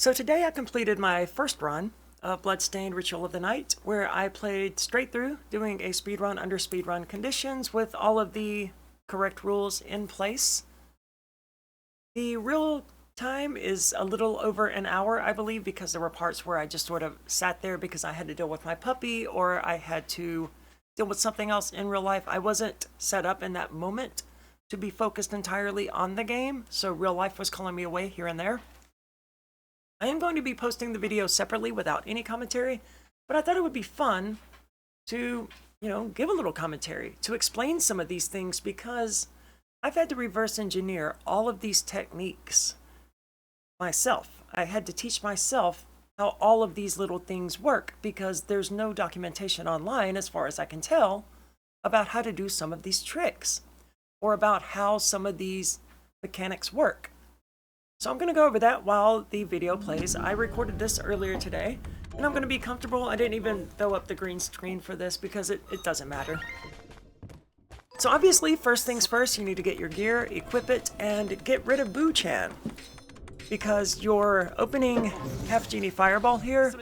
So today I completed my first run of Bloodstained Ritual of the Night, where I played straight through, doing a speedrun under speedrun conditions with all of the correct rules in place. The real time is a little over an hour, I believe, because there were parts where I just sort of sat there because I had to deal with my puppy or I had to deal with something else in real life. I wasn't set up in that moment to be focused entirely on the game, so real life was calling me away here and there. I am going to be posting the video separately without any commentary, but I thought it would be fun to, give a little commentary, to explain some of these things, because I've had to reverse engineer all of these techniques myself. I had to teach myself how all of these little things work, because there's no documentation online, as far as I can tell, about how to do some of these tricks, or about how some of these mechanics work. So I'm going to go over that while the video plays. I recorded this earlier today, and I'm going to be comfortable. I didn't even throw up the green screen for this because it doesn't matter. So obviously, first things first, you need to get your gear, equip it, and get rid of Boo-chan. Because your opening half-genie fireball here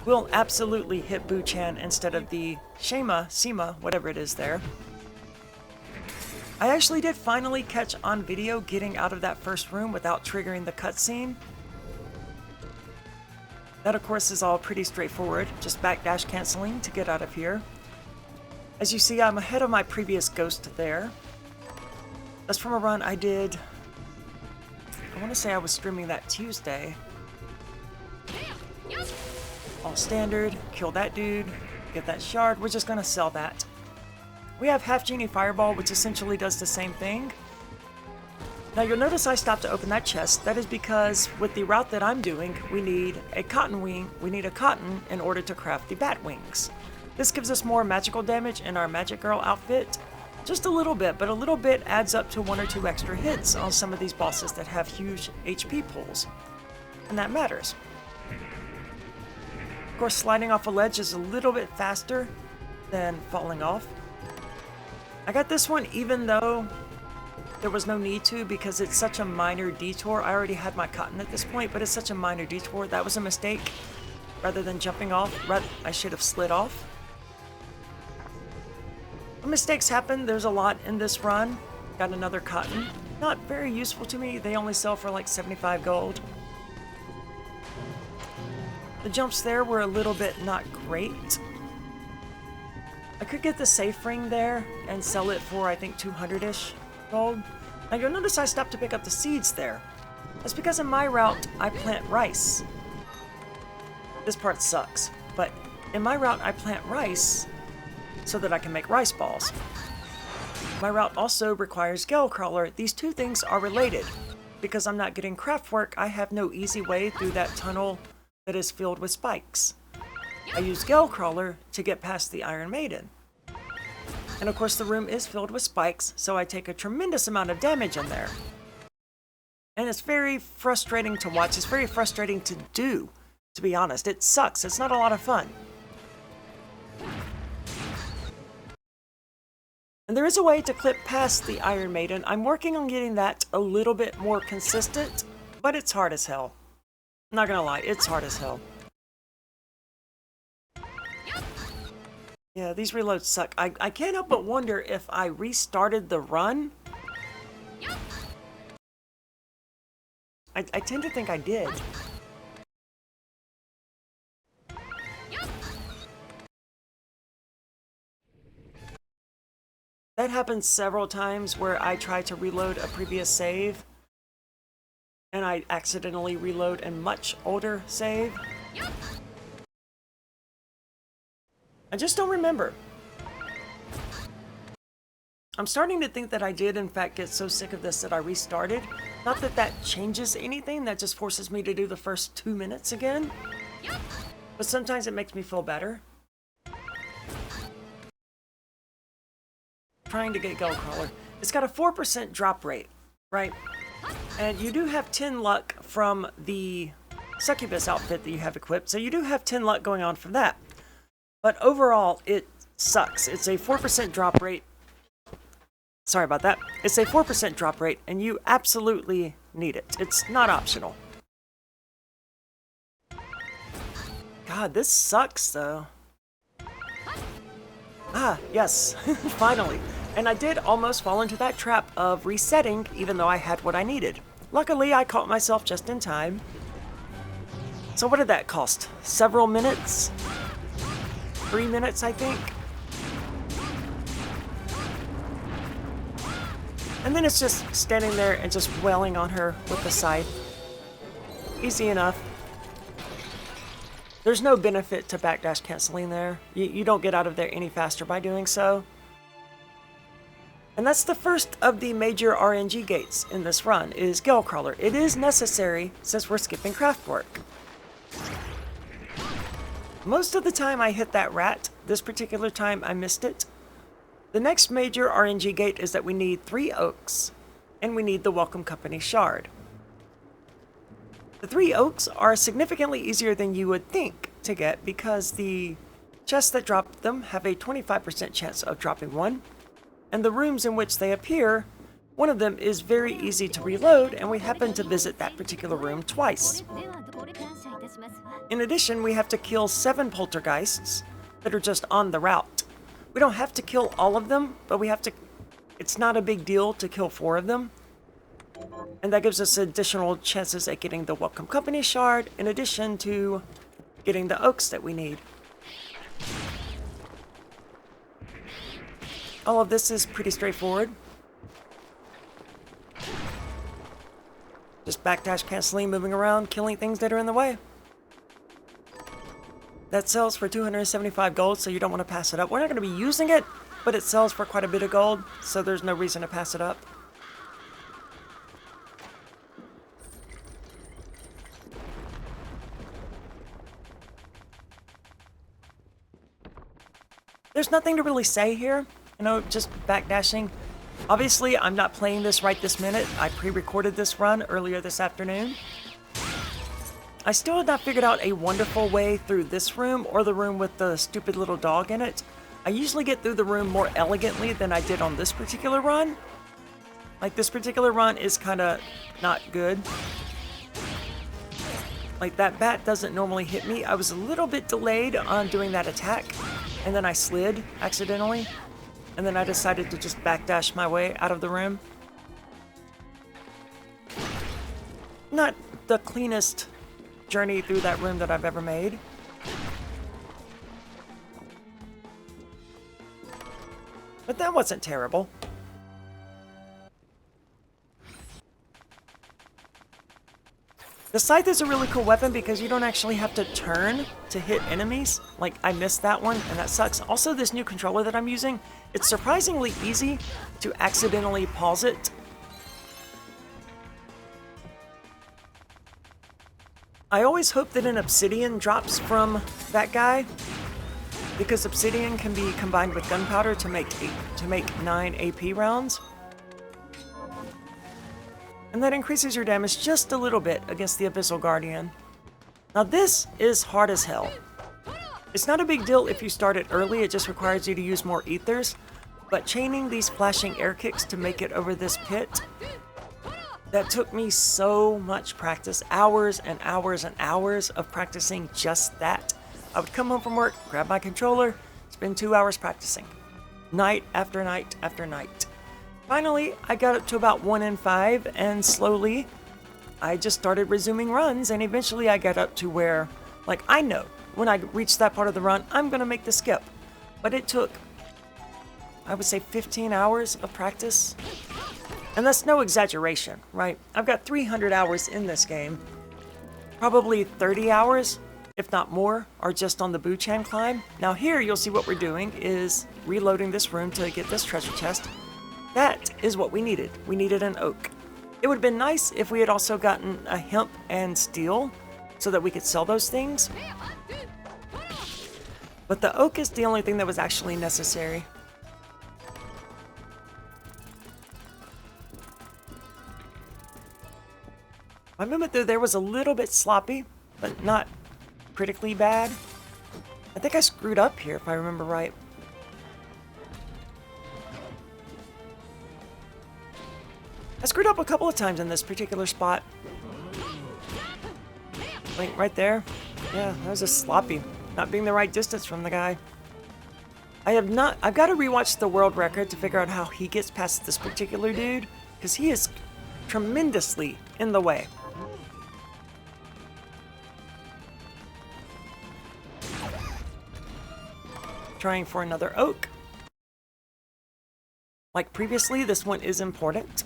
will absolutely hit Boo-chan instead of the Sema, whatever it is there. I actually did finally catch on video getting out of that first room without triggering the cutscene. That, of course, is all pretty straightforward, just backdash canceling to get out of here. As you see, I'm ahead of my previous ghost there. That's from a run I did, I want to say I was streaming that Tuesday. All standard, kill that dude, get that shard, we're just going to sell that. We have Half Genie Fireball, which essentially does the same thing. Now you'll notice I stopped to open that chest. That is because with the route that I'm doing, we need a cotton wing. We need a cotton in order to craft the bat wings. This gives us more magical damage in our Magic Girl outfit. Just a little bit, but a little bit adds up to 1 or 2 extra hits on some of these bosses that have huge HP pools. And that matters. Of course, sliding off a ledge is a little bit faster than falling off. I got this one even though there was no need to, because it's such a minor detour. I already had my cotton at this point, but it's such a minor detour. That was a mistake. Rather than jumping off, I should have slid off. When mistakes happen, there's a lot in this run. Got another cotton. Not very useful to me. They only sell for like 75 gold. The jumps there were a little bit not great. I could get the safe ring there and sell it for, I think, 200-ish gold. Now you'll notice I stopped to pick up the seeds there. That's because in my route, I plant rice. This part sucks, but in my route, I plant rice so that I can make rice balls. My route also requires Gale Crawler. These two things are related. Because I'm not getting craft work, I have no easy way through that tunnel that is filled with spikes. I use Gale Crawler to get past the Iron Maiden. And of course the room is filled with spikes, so I take a tremendous amount of damage in there. And it's very frustrating to watch, it's very frustrating to do, to be honest. It sucks, it's not a lot of fun. And there is a way to clip past the Iron Maiden. I'm working on getting that a little bit more consistent, but it's hard as hell. I'm not gonna lie, it's hard as hell. Yeah, these reloads suck. I can't help but wonder if I restarted the run. I tend to think I did. That happens several times where I try to reload a previous save and I accidentally reload a much older save. I just don't remember. I'm starting to think that I did, in fact, get so sick of this that I restarted. Not that that changes anything, that just forces me to do the first 2 minutes again. But sometimes it makes me feel better. Trying to get Gale Crawler. It's got a 4% drop rate, right? And you do have 10 luck from the Succubus outfit that you have equipped, so you do have 10 luck going on from that. But overall, it sucks. It's a 4% drop rate. Sorry about that. It's a 4% drop rate, and you absolutely need it. It's not optional. God, this sucks though. Ah, yes, finally. And I did almost fall into that trap of resetting even though I had what I needed. Luckily, I caught myself just in time. So what did that cost? Several minutes? 3 minutes, I think. And then it's just standing there and just wailing on her with the scythe. Easy enough. There's no benefit to backdash canceling there. You don't get out of there any faster by doing so. And that's the first of the major RNG gates in this run, is Gale-Crawler. It is necessary since we're skipping craft work. Most of the time I hit that rat. This particular time I missed it. The next major RNG gate is that we need 3 oaks, and we need the Welcome Company shard. The 3 oaks are significantly easier than you would think to get because the chests that drop them have a 25% chance of dropping 1, and the rooms in which they appear, one of them is very easy to reload, and we happen to visit that particular room twice. In addition, we have to kill 7 poltergeists that are just on the route. We don't have to kill all of them, but we have to... It's not a big deal to kill 4 of them. And that gives us additional chances at getting the Welcome Company shard, in addition to getting the oaks that we need. All of this is pretty straightforward. Just backdash canceling, moving around, killing things that are in the way. That sells for 275 gold, so you don't want to pass it up. We're not going to be using it, but it sells for quite a bit of gold, so there's no reason to pass it up. There's nothing to really say here, you know, just backdashing. Obviously, I'm not playing this right this minute. I pre-recorded this run earlier this afternoon. I still have not figured out a wonderful way through this room or the room with the stupid little dog in it. I usually get through the room more elegantly than I did on this particular run. Like, this particular run is kind of not good. Like, that bat doesn't normally hit me. I was a little bit delayed on doing that attack, and then I slid accidentally, and then I decided to just backdash my way out of the room. Not the cleanest journey through that room that I've ever made. But that wasn't terrible. The scythe is a really cool weapon because you don't actually have to turn to hit enemies. Like, I missed that one, and that sucks. Also, this new controller that I'm using, it's surprisingly easy to accidentally pause it. I always hope that an obsidian drops from that guy, because obsidian can be combined with gunpowder to make 9 AP rounds. And that increases your damage just a little bit against the Abyssal Guardian. Now this is hard as hell. It's not a big deal if you start it early, it just requires you to use more ethers. But chaining these flashing air kicks to make it over this pit, that took me so much practice, hours and hours and hours of practicing just that. I would come home from work, grab my controller, spend 2 hours practicing. Night after night after night. Finally, I got up to about 1 in 5, and slowly, I just started resuming runs, and eventually I got up to where, like, I know when I reach that part of the run, I'm gonna make the skip. But it took, I would say, 15 hours of practice. And that's no exaggeration, right? I've got 300 hours in this game. Probably 30 hours, if not more, are just on the Buchan climb. Now here, you'll see what we're doing is reloading this room to get this treasure chest. That is what we needed. We needed an oak. It would have been nice if we had also gotten a hemp and steel so that we could sell those things. But the oak is the only thing that was actually necessary. My movement through there was a little bit sloppy, but not critically bad. I think I screwed up here if I remember right. I screwed up a couple of times in this particular spot. Like right there. Yeah, that was just sloppy. Not being the right distance from the guy. I've got to rewatch the world record to figure out how he gets past this particular dude, because he is tremendously in the way. Trying for another oak. Like previously, this one is important.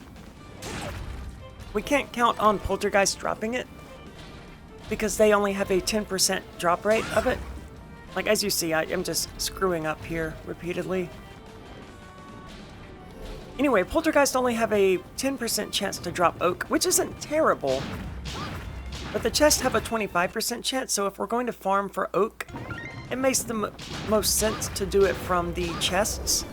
We can't count on Poltergeist dropping it, because they only have a 10% drop rate of it. Like, as you see, I am just screwing up here repeatedly. Anyway, Poltergeist only have a 10% chance to drop oak, which isn't terrible. But the chests have a 25% chance, so if we're going to farm for oak, it makes the most sense to do it from the chests.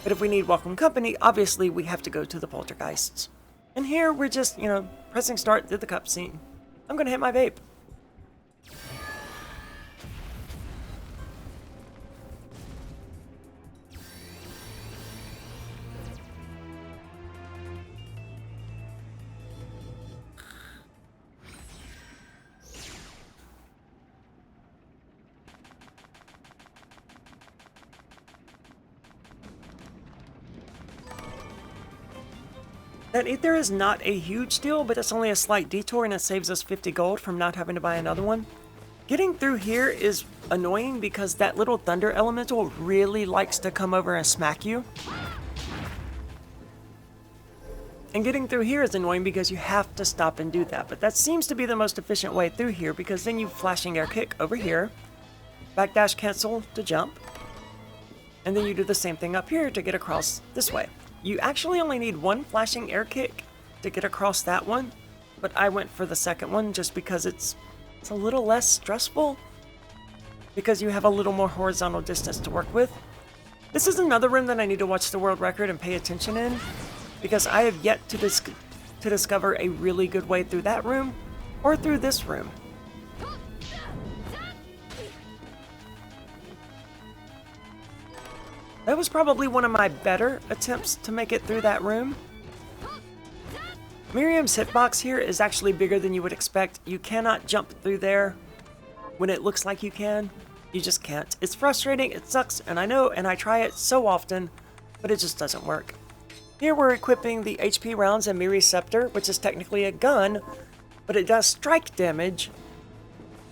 But if we need welcome company, obviously we have to go to the Poltergeists. And here we're just, you know, pressing start through the cutscene. I'm gonna hit my vape. That ether is not a huge deal, but it's only a slight detour and it saves us 50 gold from not having to buy another one. Getting through here is annoying because that little thunder elemental really likes to come over and smack you. And getting through here is annoying because you have to stop and do that, but that seems to be the most efficient way through here because then you flashing air kick over here, backdash cancel to jump, and then you do the same thing up here to get across this way. You actually only need one flashing air kick to get across that one, but I went for the second one just because it's a little less stressful, because you have a little more horizontal distance to work with. This is another room that I need to watch the world record and pay attention in, because I have yet to discover a really good way through that room or through this room. That was probably one of my better attempts to make it through that room. Miriam's hitbox here is actually bigger than you would expect. You cannot jump through there when it looks like you can. You just can't. It's frustrating, it sucks, and I know, and I try it so often, but it just doesn't work. Here we're equipping the HP rounds and Miri's Scepter, which is technically a gun, but it does strike damage,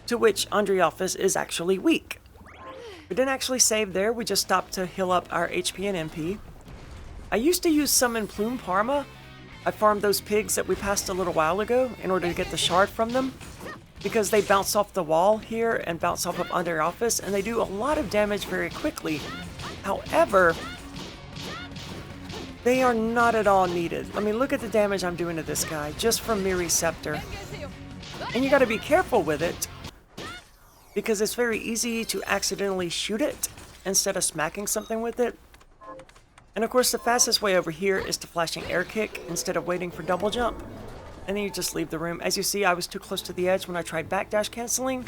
to which Andreophis is actually weak. We didn't actually save there, we just stopped to heal up our HP and MP. I used to use Summon Plume Parma. I farmed those pigs that we passed a little while ago in order to get the shard from them, because they bounce off the wall here and bounce off of Andreophis, and they do a lot of damage very quickly. However, they are not at all needed. I mean, look at the damage I'm doing to this guy, just from Miri's Scepter. And you gotta be careful with it, because it's very easy to accidentally shoot it instead of smacking something with it. And of course the fastest way over here is to flashing air kick instead of waiting for double jump. And then you just leave the room. As you see, I was too close to the edge when I tried backdash canceling.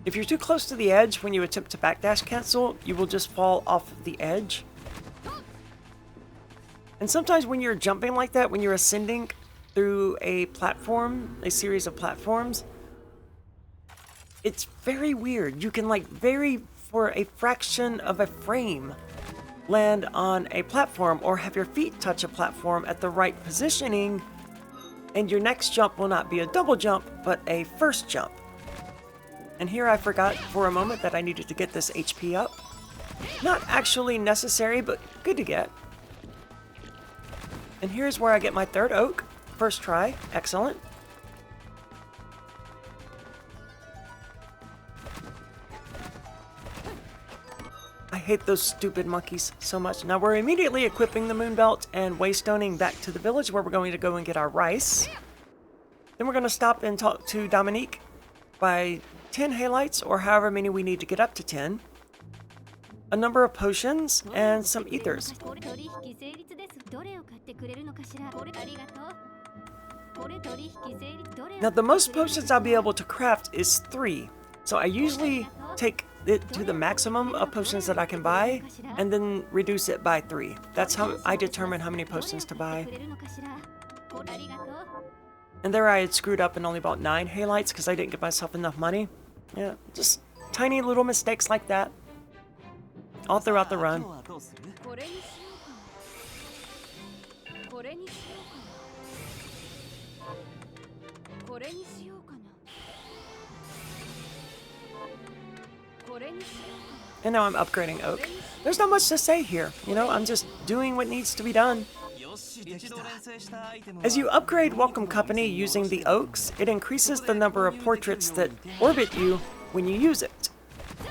If you're too close to the edge when you attempt to backdash cancel, you will just fall off the edge. And sometimes when you're jumping like that, when you're ascending through a platform, a series of platforms, it's very weird. You can like for a fraction of a frame land on a platform or have your feet touch a platform at the right positioning, and your next jump will not be a double jump, but a first jump. And here I forgot for a moment that I needed to get this HP up. Not actually necessary, but good to get. And here's where I get my third oak. First try. Excellent. I hate those stupid monkeys so much. Now we're immediately equipping the moon belt and waystoning back to the village where we're going to go and get our rice. Then we're going to stop and talk to Dominique, buy 10 halites or however many we need to get up to 10. A number of potions and some ethers. Now the most potions I'll be able to craft is 3. So I usually take it to the maximum of potions that I can buy and then reduce it by 3. That's how I determine how many potions to buy. And there I had screwed up and only bought 9 halites because I didn't give myself enough money. Yeah, just tiny little mistakes like that. All throughout the run. And now I'm upgrading Oak. There's not much to say here, you know, I'm just doing what needs to be done. As you upgrade Welcome Company using the Oaks, it increases the number of portraits that orbit you when you use it.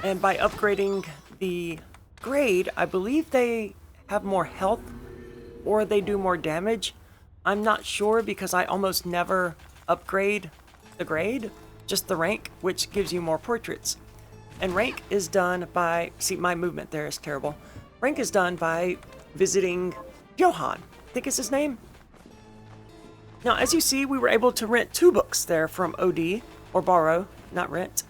And by upgrading the grade, I believe they have more health or they do more damage. I'm not sure because I almost never upgrade the grade, just the rank, which gives you more portraits. And rank is done by, see, my movement there is terrible. Rank is done by visiting Johan, I think is his name. Now, as you see, we were able to rent 2 books there from OD, or borrow, not rent.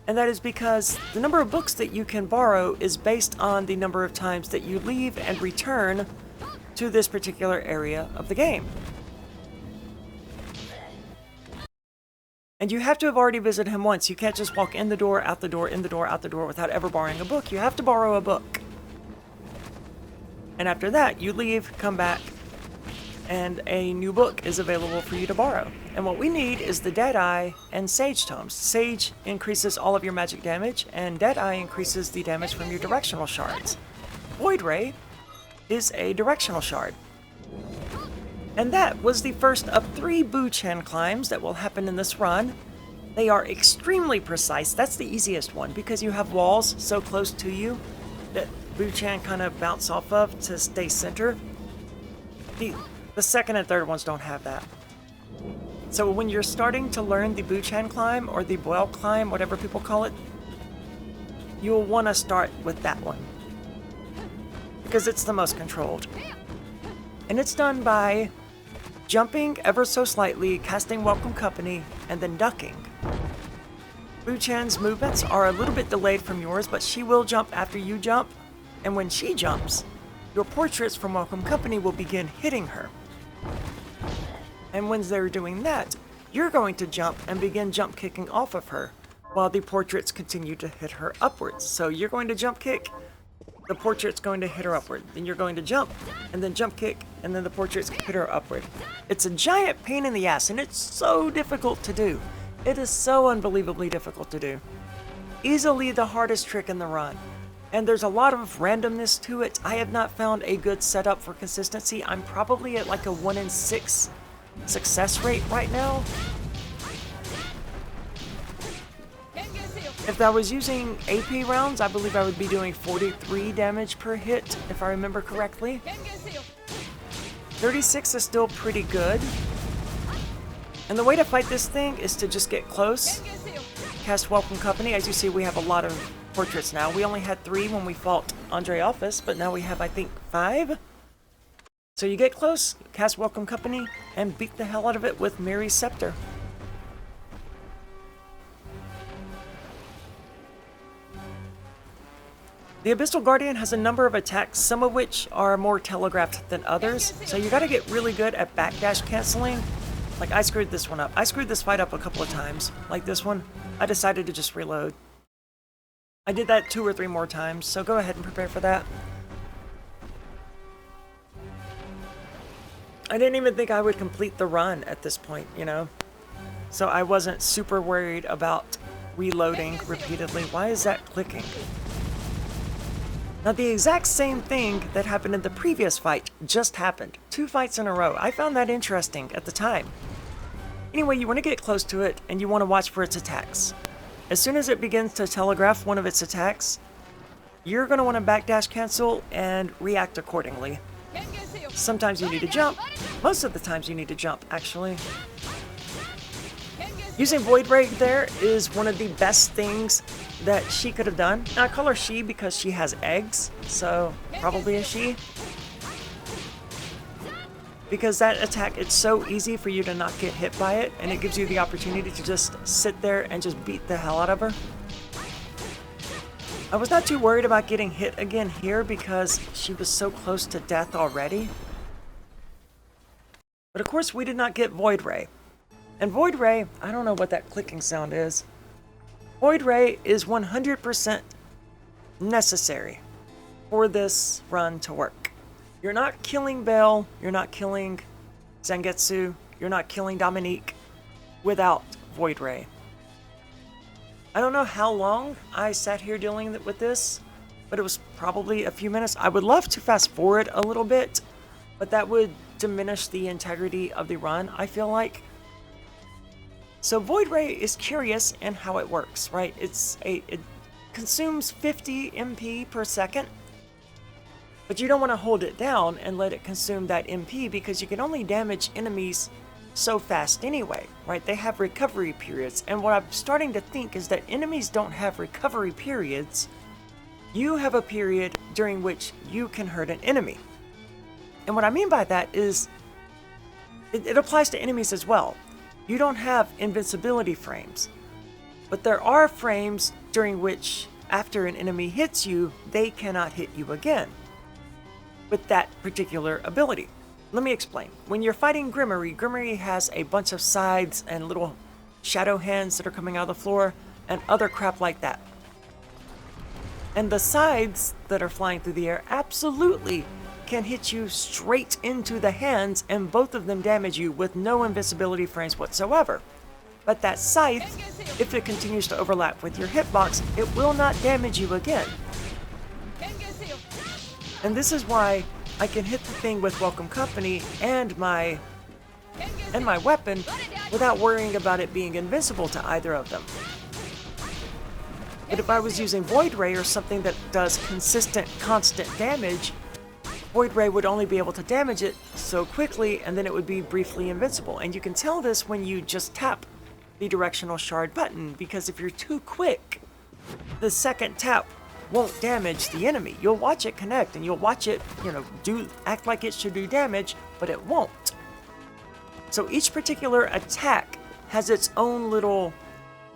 And that is because the number of books that you can borrow is based on the number of times that you leave and return to this particular area of the game. And you have to have already visited him once. You can't just walk in the door, out the door, in the door, out the door without ever borrowing a book. You have to borrow a book. And after that, you leave, come back, and a new book is available for you to borrow. And what we need is the Deadeye and Sage tomes. Sage increases all of your magic damage, and Deadeye increases the damage from your directional shards. Void Ray is a directional shard. And that was the first of 3 Buchan climbs that will happen in this run. They are extremely precise. That's the easiest one because you have walls so close to you that Buchan kind of bounce off of to stay centered. The second and third ones don't have that. So when you're starting to learn the Buchan climb or the Boil climb, whatever people call it, you'll want to start with that one because it's the most controlled. And it's done by jumping ever so slightly, casting Welcome Company, and then ducking. Buchan's movements are a little bit delayed from yours, but she will jump after you jump, and when she jumps, your portraits from Welcome Company will begin hitting her. And when they're doing that, you're going to jump and begin jump kicking off of her, while the portraits continue to hit her upwards. So you're going to jump kick, the portrait's going to hit her upward. Then you're going to jump, and then jump kick, and then the portrait's hit her upward. It's a giant pain in the ass, and it's so difficult to do. It is so unbelievably difficult to do. Easily the hardest trick in the run. And there's a lot of randomness to it. I have not found a good setup for consistency. I'm probably at like a 1 in 6 success rate right now. If I was using AP rounds, I believe I would be doing 43 damage per hit, if I remember correctly. 36 is still pretty good. And the way to fight this thing is to just get close. Cast Welcome Company. As you see, we have a lot of portraits now. We only had 3 when we fought Andre Office, but now we have, I think, 5. So you get close, cast Welcome Company, and beat the hell out of it with Mary's Scepter. The Abyssal Guardian has a number of attacks, some of which are more telegraphed than others, so you gotta get really good at backdash canceling. Like, I screwed this one up. I screwed this fight up a couple of times. Like this one, I decided to just reload. I did that 2 or 3 more times, so go ahead and prepare for that. I didn't even think I would complete the run at this point, you know? So I wasn't super worried about reloading repeatedly. Why is that clicking? Now, the exact same thing that happened in the previous fight just happened. 2 fights in a row. I found that interesting at the time. Anyway, you want to get close to it, and you want to watch for its attacks. As soon as it begins to telegraph one of its attacks, you're going to want to backdash cancel and react accordingly. Sometimes you need to jump. Most of the times you need to jump, actually. Using Void Ray there is one of the best things that she could have done. Now, I call her she because she has eggs, so probably a she. Because that attack, it's so easy for you to not get hit by it, and it gives you the opportunity to just sit there and just beat the hell out of her. I was not too worried about getting hit again here because she was so close to death already. But of course we did not get Void Ray. And Void Ray, I don't know what that clicking sound is. Void Ray is 100% necessary for this run to work. You're not killing Belle, you're not killing Zangetsu, you're not killing Dominique without Void Ray. I don't know how long I sat here dealing with this, but it was probably a few minutes. I would love to fast forward a little bit, but that would diminish the integrity of the run, I feel like. So Void Ray is curious in how it works, right? It consumes 50 MP per second, but you don't want to hold it down and let it consume that MP because you can only damage enemies so fast anyway, right? They have recovery periods, and what I'm starting to think is that enemies don't have recovery periods. You have a period during which you can hurt an enemy. And what I mean by that is it applies to enemies as well. You don't have invincibility frames, but there are frames during which after an enemy hits you, they cannot hit you again with that particular ability. Let me explain. When you're fighting Gremory, Gremory has a bunch of scythes and little shadow hands that are coming out of the floor and other crap like that. And the scythes that are flying through the air absolutely can hit you straight into the hands, and both of them damage you with no invincibility frames whatsoever. But that scythe, if it continues to overlap with your hitbox, it will not damage you again. And this is why I can hit the thing with Welcome Company and my weapon without worrying about it being invincible to either of them. But if I was using Void Ray or something that does consistent, constant damage, Void Ray would only be able to damage it so quickly, and then it would be briefly invincible. And you can tell this when you just tap the directional shard button, because if you're too quick, the second tap won't damage the enemy. You'll watch it connect, and you'll watch it, act like it should do damage, but it won't. So each particular attack has its own little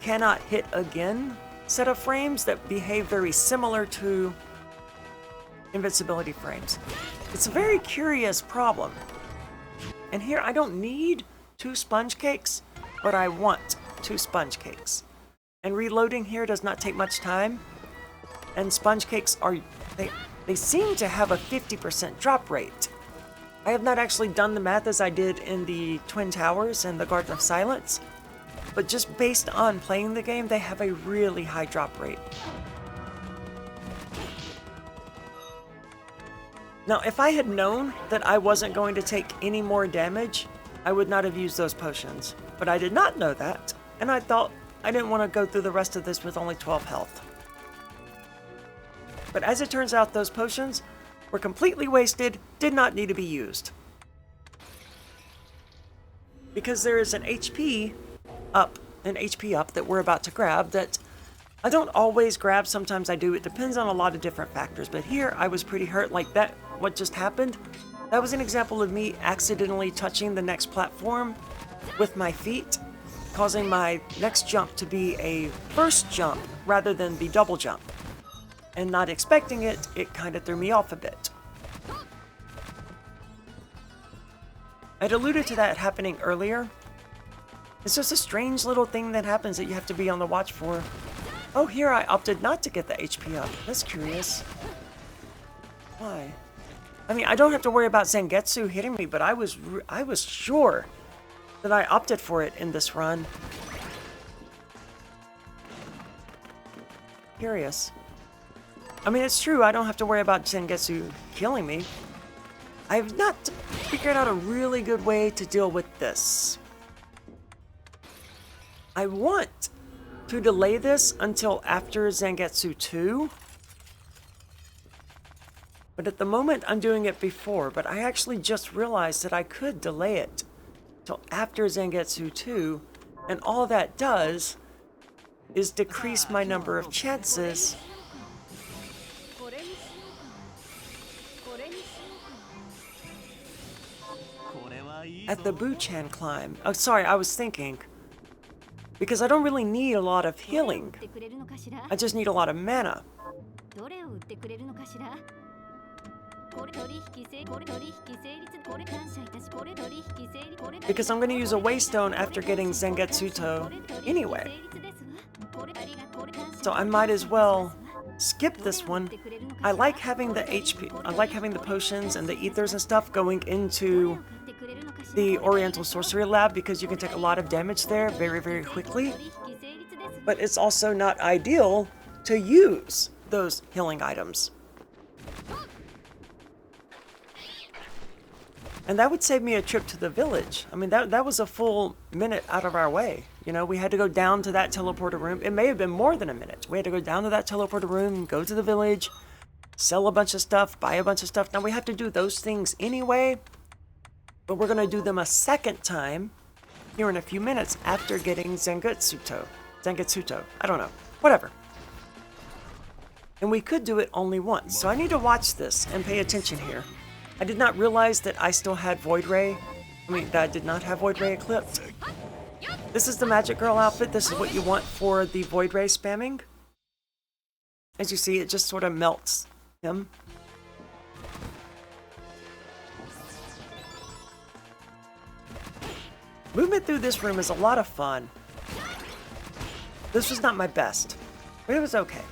cannot hit again set of frames that behave very similar to invincibility frames. It's a very curious problem. And here I don't need 2 sponge cakes, but I want 2 sponge cakes. And reloading here does not take much time. And sponge cakes they seem to have a 50% drop rate. I have not actually done the math as I did in the Twin Towers and the Garden of Silence, but just based on playing the game, they have a really high drop rate. Now, if I had known that I wasn't going to take any more damage, I would not have used those potions. But I did not know that, and I thought I didn't want to go through the rest of this with only 12 health. But as it turns out, those potions were completely wasted, did not need to be used. Because there is an HP up that we're about to grab that I don't always grab, sometimes I do. It depends on a lot of different factors, but here I was pretty hurt. Like that, what just happened, that was an example of me accidentally touching the next platform with my feet, causing my next jump to be a first jump rather than the double jump. And not expecting it, it kind of threw me off a bit. I'd alluded to that happening earlier. It's just a strange little thing that happens that you have to be on the watch for. Oh, here I opted not to get the HP up. That's curious. Why? I mean, I don't have to worry about Zangetsu hitting me, but I was sure that I opted for it in this run. Curious. I mean, it's true, I don't have to worry about Zangetsu killing me. I have not figured out a really good way to deal with this. I want to delay this until after Zangetsu 2. But at the moment, I'm doing it before. But I actually just realized that I could delay it till after Zangetsu 2. And all that does is decrease my number of chances at the Buchan climb. Oh, sorry, I was thinking. Because I don't really need a lot of healing. I just need a lot of mana. Because I'm going to use a Waystone after getting Zangetsuto anyway. So I might as well skip this one. I like having the HP, I like having the potions and the ethers and stuff going into the Oriental Sorcery Lab because you can take a lot of damage there very, very quickly. But it's also not ideal to use those healing items. And that would save me a trip to the village. I mean, that was a full minute out of our way. You know, we had to go down to that teleporter room. It may have been more than a minute. We had to go down to that teleporter room, go to the village, sell a bunch of stuff, buy a bunch of stuff. Now, we have to do those things anyway, but we're going to do them a second time here in a few minutes after getting Zangetsuto. I don't know. Whatever. And we could do it only once. So I need to watch this and pay attention here. I did not realize that I still had Void Ray. I mean, that I did not have Void Ray equipped. This is the Magic Girl outfit. This is what you want for the Void Ray spamming. As you see, it just sort of melts him. Movement through this room is a lot of fun. This was not my best, but it was okay.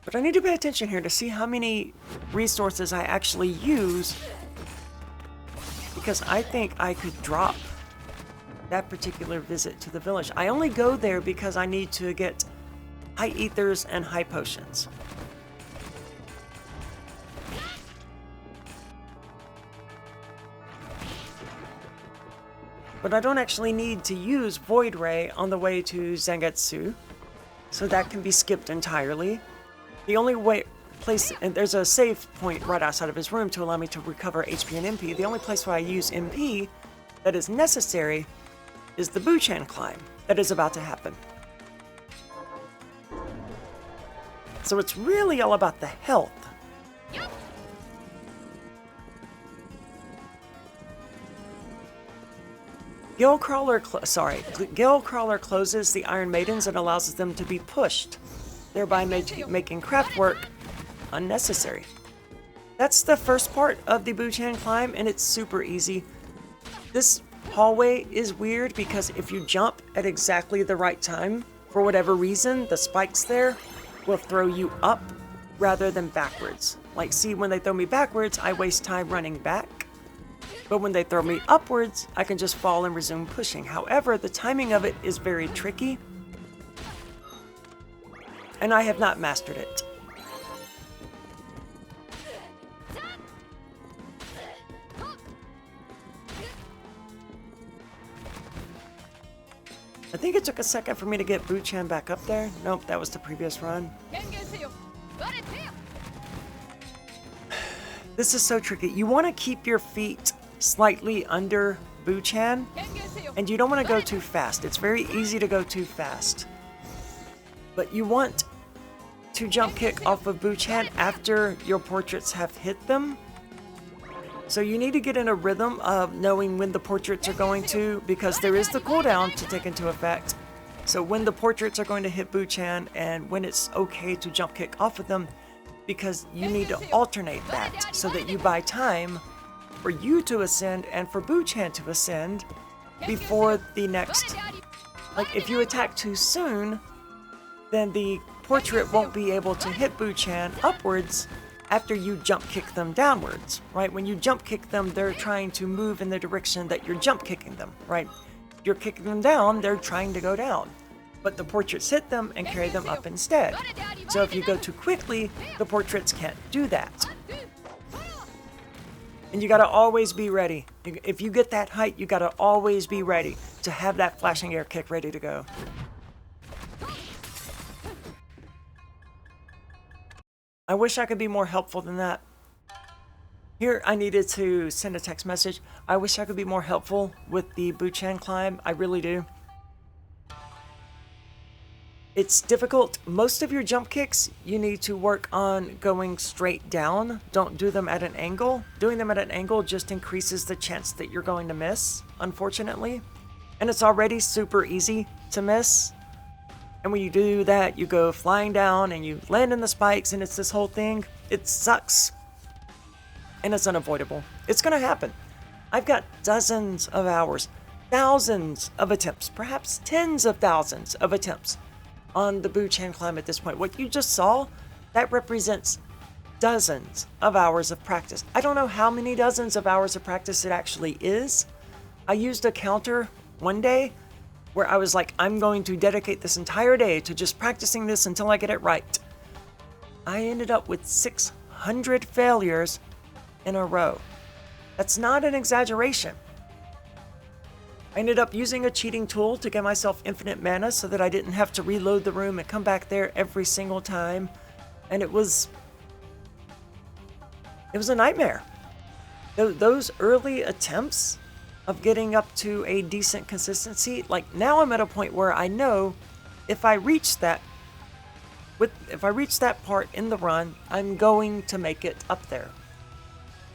But I need to pay attention here to see how many resources I actually use, because I think I could drop that particular visit to the village. I only go there because I need to get high ethers and high potions. But I don't actually need to use Void Ray on the way to Zangetsu, so that can be skipped entirely. The only place, and there's a save point right outside of his room to allow me to recover HP and MP. The only place where I use MP that is necessary is the Buchan climb that is about to happen. So it's really all about the health. Gale Crawler closes the Iron Maidens and allows them to be pushed, thereby making craft work unnecessary. That's the first part of the Buchan climb, and it's super easy. This hallway is weird because if you jump at exactly the right time, for whatever reason, the spikes there will throw you up rather than backwards. Like, see, when they throw me backwards, I waste time running back. But when they throw me upwards, I can just fall and resume pushing. However, the timing of it is very tricky, and I have not mastered it. I think it took a second for me to get Buchan back up there. Nope, that was the previous run. This is so tricky. You want to keep your feet slightly under Buchan, and you don't want to go too fast. It's very easy to go too fast. But you want to jump kick off of Buchan after your portraits have hit them. So you need to get in a rhythm of knowing when the portraits are going to, because there is the cooldown to take into effect. So when the portraits are going to hit Buchan and when it's okay to jump kick off of them, because you need to alternate that so that you buy time for you to ascend and for Buchan to ascend before the next. Like, if you attack too soon, then the portrait won't be able to hit Buchan upwards after you jump kick them downwards, right? When you jump kick them, they're trying to move in the direction that you're jump kicking them, right? You're kicking them down, they're trying to go down. But the portraits hit them and carry them up instead. So if you go too quickly, the portraits can't do that. And you gotta always be ready. If you get that height, you gotta always be ready to have that flashing air kick ready to go. I wish I could be more helpful than that. Here, I needed to send a text message. I wish I could be more helpful with the Buchan climb. I really do. It's difficult. Most of your jump kicks, you need to work on going straight down. Don't do them at an angle. Doing them at an angle just increases the chance that you're going to miss, unfortunately. And it's already super easy to miss. And when you do that, you go flying down and you land in the spikes and it's this whole thing. It sucks. And it's unavoidable. It's gonna happen. I've got dozens of hours, thousands of attempts, perhaps tens of thousands of attempts on the Buchan climb at this point. What you just saw, that represents dozens of hours of practice. I don't know how many dozens of hours of practice it actually is. I used a counter one day where I was like, I'm going to dedicate this entire day to just practicing this until I get it right. I ended up with 600 failures in a row. That's not an exaggeration. I ended up using a cheating tool to get myself infinite mana so that I didn't have to reload the room and come back there every single time. And it was a nightmare. Those early attempts of getting up to a decent consistency, like now I'm at a point where I know if I reach that part in the run, I'm going to make it up there.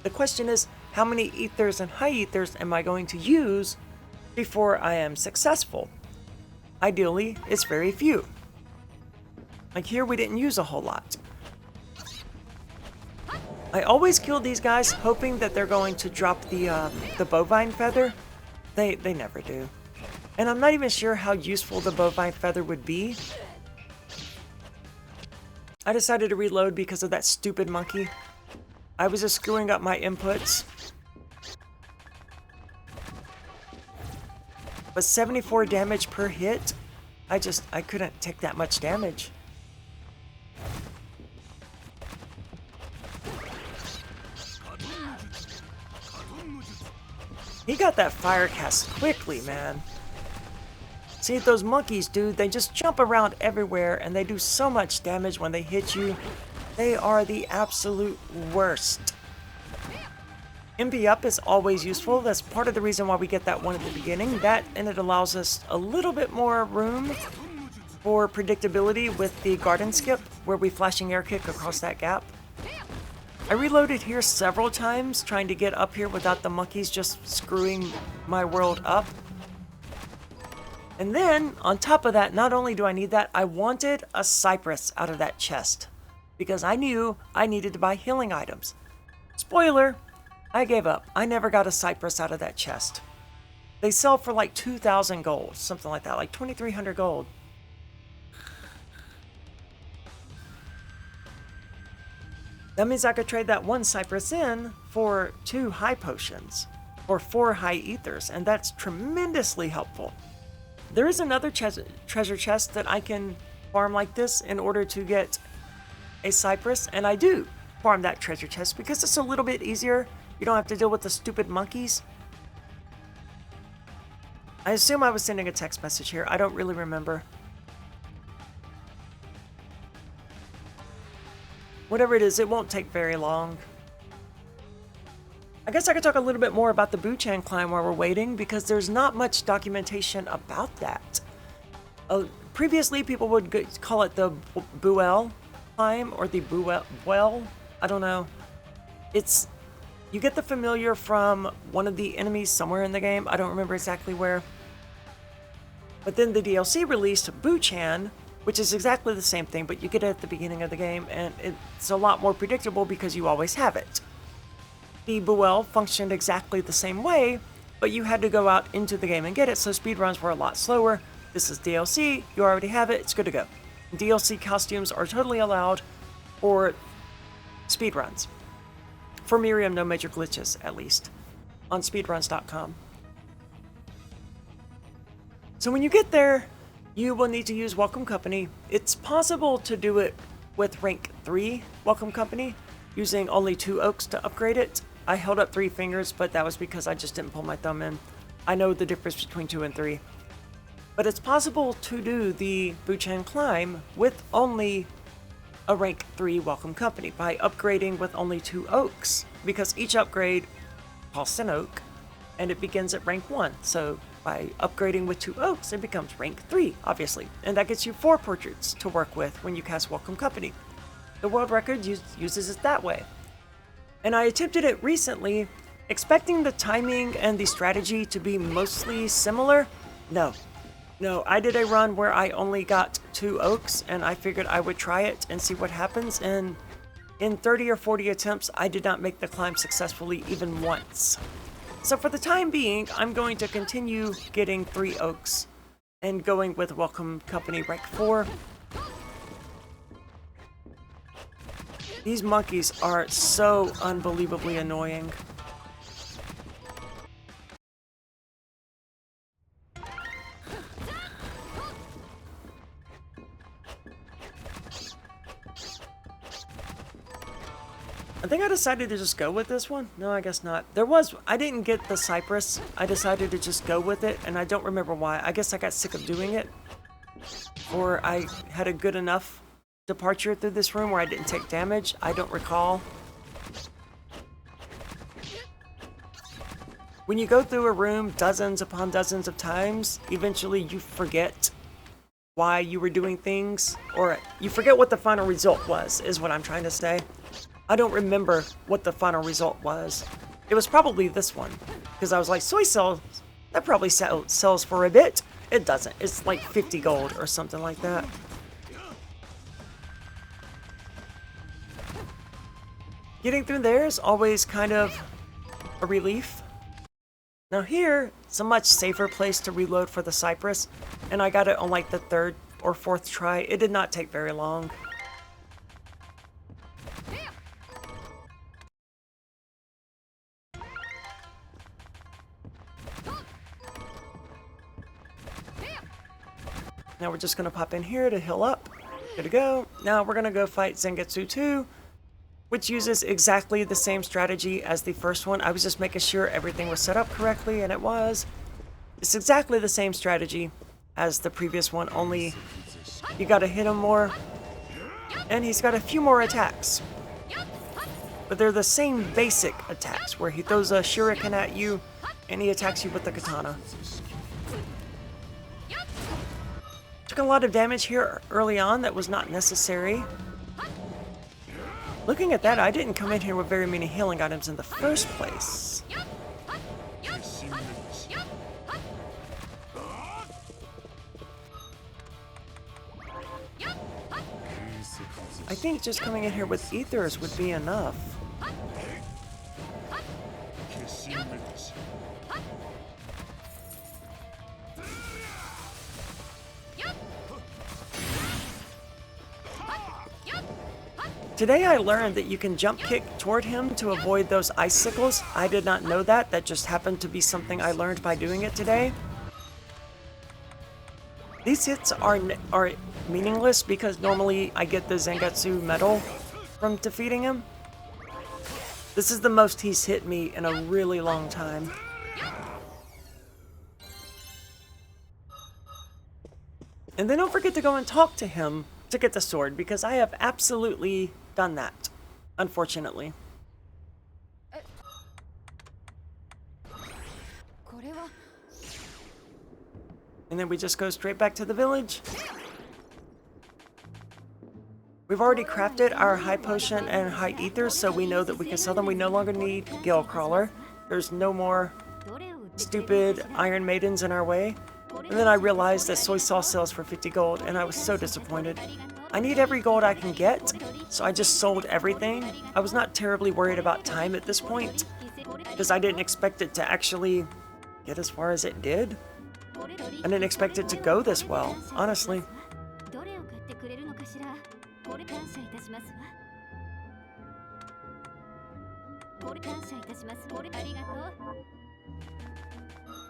The question is, how many ethers and high ethers am I going to use before I am successful? Ideally, it's very few. Like here, we didn't use a whole lot. I always kill these guys hoping that they're going to drop the bovine feather. They never do. And I'm not even sure how useful the bovine feather would be. I decided to reload because of that stupid monkey. I was just screwing up my inputs. But 74 damage per hit, I couldn't take that much damage. He got that fire cast quickly, man. See, those monkeys, dude, they just jump around everywhere and they do so much damage when they hit you. They are the absolute worst. MP up is always useful. That's part of the reason why we get that one at the beginning. That, and it allows us a little bit more room for predictability with the garden skip, where we flashing air kick across that gap. I reloaded here several times, trying to get up here without the monkeys just screwing my world up. And then, on top of that, not only do I need that, I wanted a cypress out of that chest, because I knew I needed to buy healing items. Spoiler, I gave up. I never got a cypress out of that chest. They sell for like 2,000 gold, something like that, like 2,300 gold. That means I could trade that one cypress in for 2 high potions, or 4 high ethers, and that's tremendously helpful. There is another treasure chest that I can farm like this in order to get a cypress, and I do farm that treasure chest because it's a little bit easier. You don't have to deal with the stupid monkeys. I assume I was sending a text message here. I don't really remember. Whatever it is, it won't take very long. I guess I could talk a little bit more about the Buchan climb while we're waiting, because there's not much documentation about that. Previously, people would call it the Buell climb, or the Buell. I don't know. You get the familiar from one of the enemies somewhere in the game. I don't remember exactly where. But then the DLC released Buchan, which is exactly the same thing, but you get it at the beginning of the game, and it's a lot more predictable because you always have it. The Buell functioned exactly the same way, but you had to go out into the game and get it, so speedruns were a lot slower. This is DLC, you already have it, it's good to go. DLC costumes are totally allowed for speedruns. For Miriam, no major glitches, at least, on speedruns.com. So when you get there, you will need to use Welcome Company. It's possible to do it with rank 3 Welcome Company, using only 2 oaks to upgrade it. I held up 3 fingers, but that was because I just didn't pull my thumb in. I know the difference between 2 and 3. But it's possible to do the Buchan climb with only a rank 3 Welcome Company by upgrading with only 2 oaks, because each upgrade costs an oak, and it begins at rank 1. So by upgrading with 2 oaks, it becomes rank 3, obviously. And that gets you 4 portraits to work with when you cast Welcome Company. The world record uses it that way. And I attempted it recently, expecting the timing and the strategy to be mostly similar. No, I did a run where I only got 2 oaks, and I figured I would try it and see what happens, and In 30 or 40 attempts, I did not make the climb successfully even once. So for the time being, I'm going to continue getting 3 oaks and going with Welcome Company Rank 4. These monkeys are so unbelievably annoying. I think I decided to just go with this one. No, I guess not. I didn't get the cypress. I decided to just go with it, and I don't remember why. I guess I got sick of doing it. Or I had a good enough departure through this room where I didn't take damage. I don't recall. When you go through a room dozens upon dozens of times, eventually you forget why you were doing things, or you forget what the final result was, is what I'm trying to say. I don't remember what the final result was. It was probably this one, because I was like, soy sauce, that probably sells for a bit. It doesn't. It's like 50 gold or something like that. Getting through there is always kind of a relief. Now here, it's a much safer place to reload for the cypress, and I got it on like the 3rd or 4th try. It did not take very long. Now we're just going to pop in here to heal up. Good to go. Now we're going to go fight Zangetsu 2, which uses exactly the same strategy as the first one. I was just making sure everything was set up correctly, and it was. It's exactly the same strategy as the previous one, only you got to hit him more, and he's got a few more attacks. But they're the same basic attacks, where he throws a shuriken at you, and he attacks you with the katana. Took a lot of damage here early on that was not necessary. Looking at that, I didn't come in here with very many healing items in the first place. I think just coming in here with ethers would be enough. Today I learned that you can jump kick toward him to avoid those icicles. I did not know that. That just happened to be something I learned by doing it today. These hits are meaningless because normally I get the Zangetsu medal from defeating him. This is the most he's hit me in a really long time. And then don't forget to go and talk to him to get the sword, because I have absolutely done that, unfortunately. And then we just go straight back to the village. We've already crafted our high potion and high ether, so we know that we can sell them. We no longer need Gale Crawler. There's no more stupid Iron Maidens in our way. And then I realized that soy sauce sells for 50 gold, and I was so disappointed. I need every gold I can get, so I just sold everything. I was not terribly worried about time at this point, because I didn't expect it to actually get as far as it did. I didn't expect it to go this well, honestly.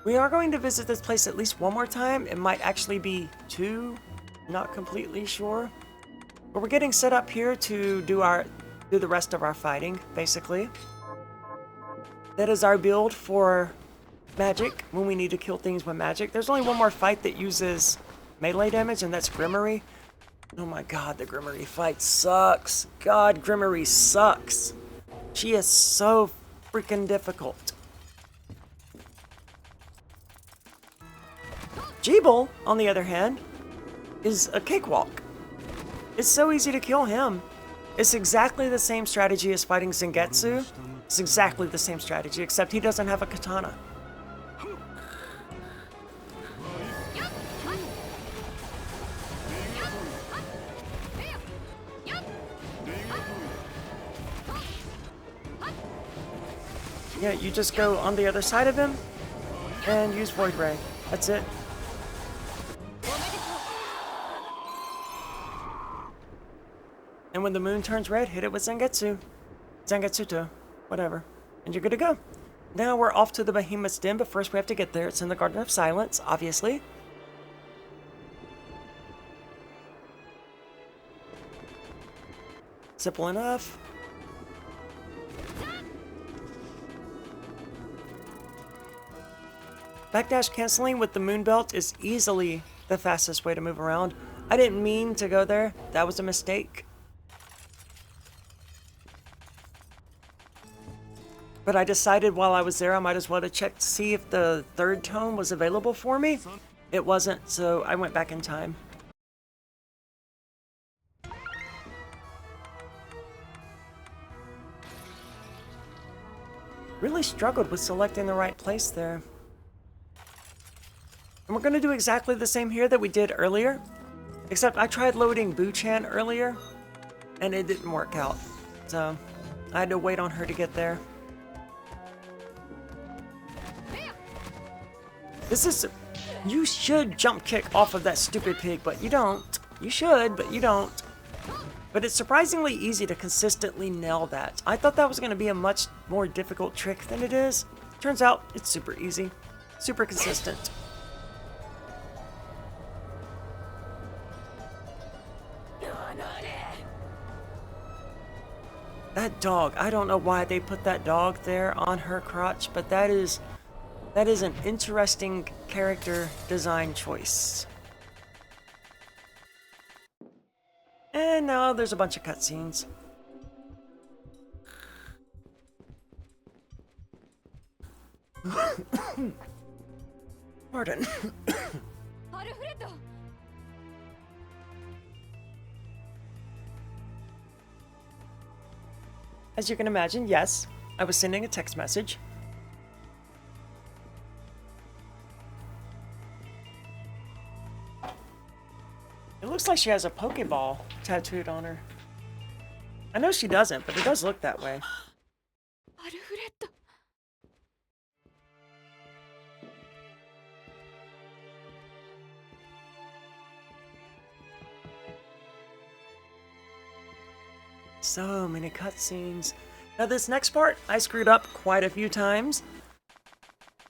We are going to visit this place at least one more time. It might actually be 2, not completely sure. But we're getting set up here to do the rest of our fighting, basically. That is our build for magic, when we need to kill things with magic. There's only one more fight that uses melee damage, and that's Gremory. Oh my god, the Gremory fight sucks. God, Gremory sucks. She is so freaking difficult. Jeeble, on the other hand, is a cakewalk. It's so easy to kill him. It's exactly the same strategy as fighting Zangetsu. It's exactly the same strategy, except he doesn't have a katana. Yeah, you just go on the other side of him and use Void Ray. That's it. And when the moon turns red, hit it with Zangetsu. Zangetsuto. Whatever. And you're good to go. Now we're off to the Behemoth's Den, but first we have to get there. It's in the Garden of Silence, obviously. Simple enough. Backdash canceling with the moon belt is easily the fastest way to move around. I didn't mean to go there. That was a mistake. But I decided while I was there I might as well to check to see if the third tome was available for me. It wasn't, so I went back in time. Really struggled with selecting the right place there. And we're going to do exactly the same here that we did earlier. Except I tried loading Boo-chan earlier, and it didn't work out. So I had to wait on her to get there. This is... You should jump kick off of that stupid pig, but you don't. You should, but you don't. But it's surprisingly easy to consistently nail that. I thought that was going to be a much more difficult trick than it is. Turns out, it's super easy. Super consistent. That dog, I don't know why they put that dog there on her crotch, but that is an interesting character design choice. And now there's a bunch of cutscenes. Pardon. As you can imagine, yes, I was sending a text message. It looks like she has a Pokeball tattooed on her. I know she doesn't, but it does look that way. So many cutscenes. Now this next part, I screwed up quite a few times.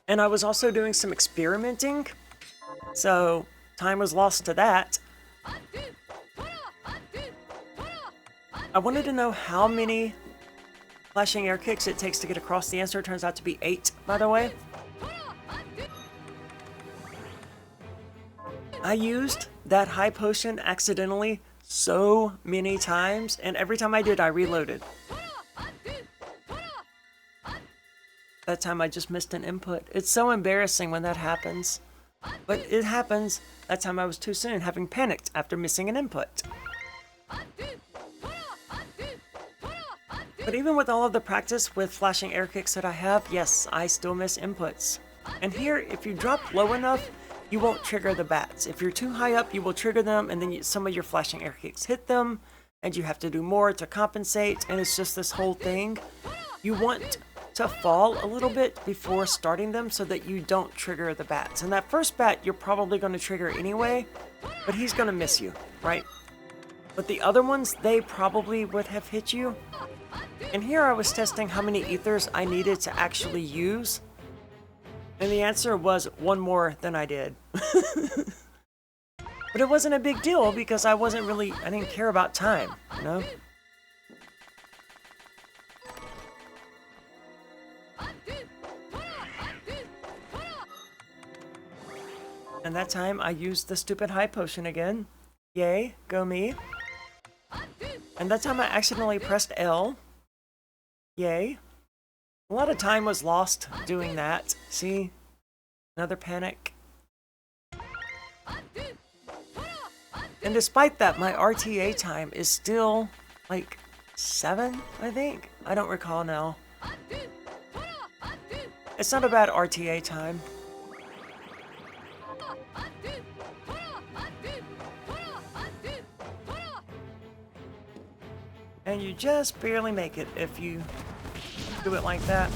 And I was also doing some experimenting. So time was lost to that. I wanted to know how many flashing air kicks it takes to get across. The answer turns out to be 8, by the way. I used that high potion accidentally so many times, and every time I did, I reloaded. That time I just missed an input. It's so embarrassing when that happens. But it happens. That time I was too soon, having panicked after missing an input. But even with all of the practice with flashing air kicks that I have, yes, I still miss inputs. And here, if you drop low enough, you won't trigger the bats. If you're too high up, you will trigger them, and then some of your flashing air kicks hit them, and you have to do more to compensate, and it's just this whole thing. You want to fall a little bit before starting them so that you don't trigger the bats. And that first bat, you're probably going to trigger anyway, but he's going to miss you, right? But the other ones, they probably would have hit you. And here I was testing how many ethers I needed to actually use. And the answer was 1 more than I did. But it wasn't a big deal because I didn't care about time, you know? And that time I used the stupid high potion again. Yay, go me. And that time I accidentally pressed L. Yay. A lot of time was lost doing that. See? Another panic. And despite that, my RTA time is still like 7, I think? I don't recall now. It's not a bad RTA time. And you just barely make it if you do it like that.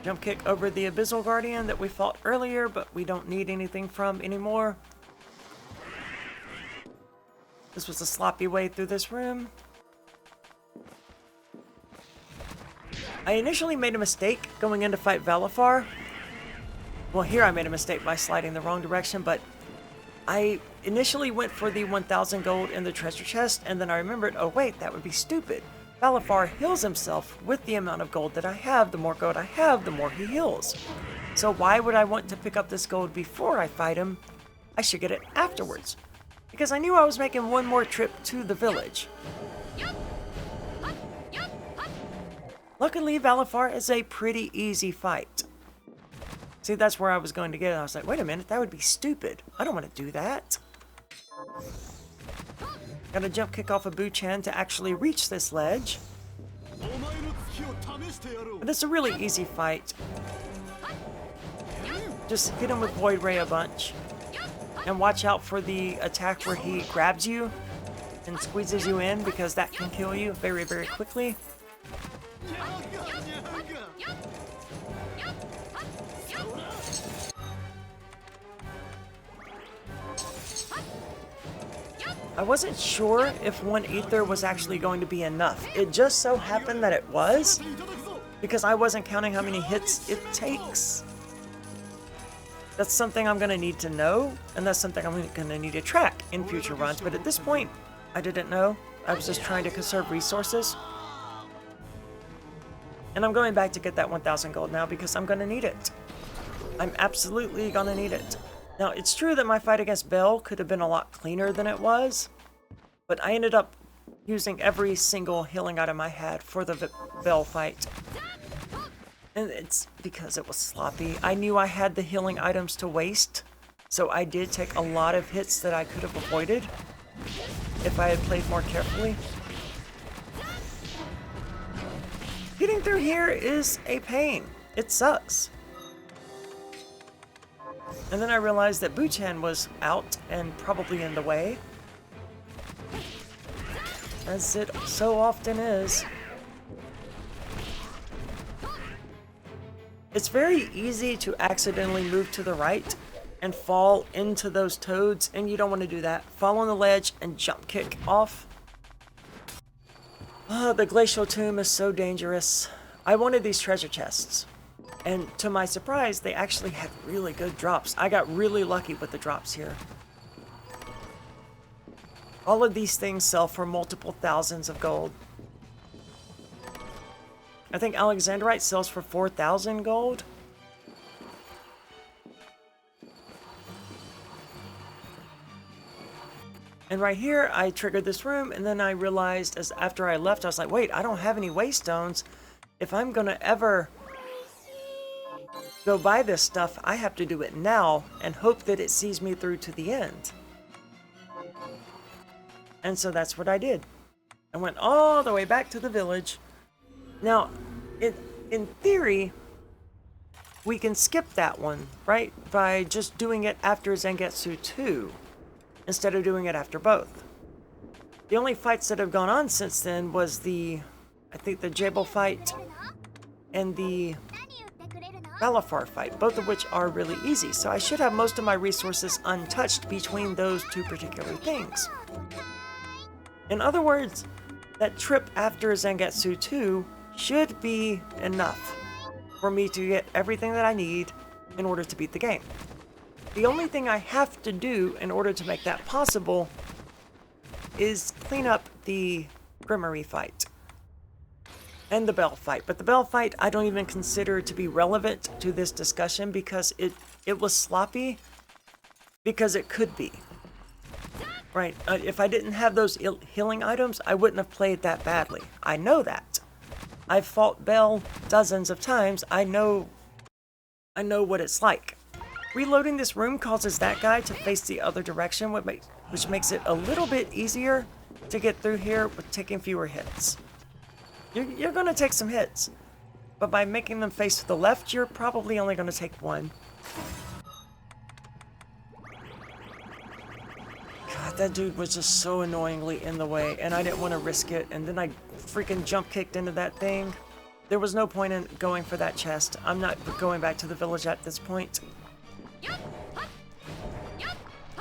Jump kick over the Abyssal Guardian that we fought earlier, but we don't need anything from anymore. This was a sloppy way through this room. I initially made a mistake going in to fight Valafar. Well, here I made a mistake by sliding the wrong direction, but I initially went for the 1,000 gold in the treasure chest, and then I remembered, oh wait, that would be stupid. Valafar heals himself with the amount of gold that I have. The more gold I have, the more he heals. So why would I want to pick up this gold before I fight him? I should get it afterwards. Because I knew I was making one more trip to the village. Luckily, Valafar is a pretty easy fight. See, that's where I was going to get it. I was like, wait a minute, that would be stupid. I don't want to do that. Gotta jump kick off of Buchan to actually reach this ledge. But it's a really easy fight. Just hit him with Void Ray a bunch. And watch out for the attack where he grabs you and squeezes you in, because that can kill you very, very quickly. I wasn't sure if one ether was actually going to be enough. It just so happened that it was, because I wasn't counting how many hits it takes. That's something I'm going to need to know, and that's something I'm going to need to track in future runs. But at this point, I didn't know. I was just trying to conserve resources. And I'm going back to get that 1,000 gold now because I'm going to need it. I'm absolutely going to need it. Now, it's true that my fight against Bell could have been a lot cleaner than it was, but I ended up using every single healing item I had for the Bell fight. And it's because it was sloppy. I knew I had the healing items to waste, so I did take a lot of hits that I could have avoided if I had played more carefully. Getting through here is a pain. It sucks. And then I realized that Buchan was out and probably in the way, as it so often is. It's very easy to accidentally move to the right and fall into those toads, and you don't want to do that. Fall on the ledge and jump kick off. The glacial tomb is so dangerous. I wanted these treasure chests, and to my surprise, they actually had really good drops. I got really lucky with the drops here. All of these things sell for multiple thousands of gold. I think Alexandrite sells for 4,000 gold. And right here, I triggered this room, and then I realized after I left, I was like, wait, I don't have any waystones. If I'm gonna ever go buy this stuff, I have to do it now and hope that it sees me through to the end. And so that's what I did. I went all the way back to the village. Now, in theory, we can skip that one, right? By just doing it after Zangetsu 2, instead of doing it after both. The only fights that have gone on since then was I think the Jabal fight and the Valafar fight, both of which are really easy. So I should have most of my resources untouched between those two particular things. In other words, that trip after Zangetsu 2 should be enough for me to get everything that I need in order to beat the game. The only thing I have to do in order to make that possible is clean up the Gremory fight and the Bell fight. But the Bell fight I don't even consider to be relevant to this discussion because it was sloppy, because it could be. Right, if I didn't have those healing items, I wouldn't have played that badly. I know that. I've fought Bell dozens of times. I know what it's like. Reloading this room causes that guy to face the other direction, which makes it a little bit easier to get through here with taking fewer hits. You're going to take some hits, but by making them face to the left, you're probably only going to take one. God, that dude was just so annoyingly in the way, and I didn't want to risk it, and then I freaking jump kicked into that thing. There was no point in going for that chest. I'm not going back to the village at this point.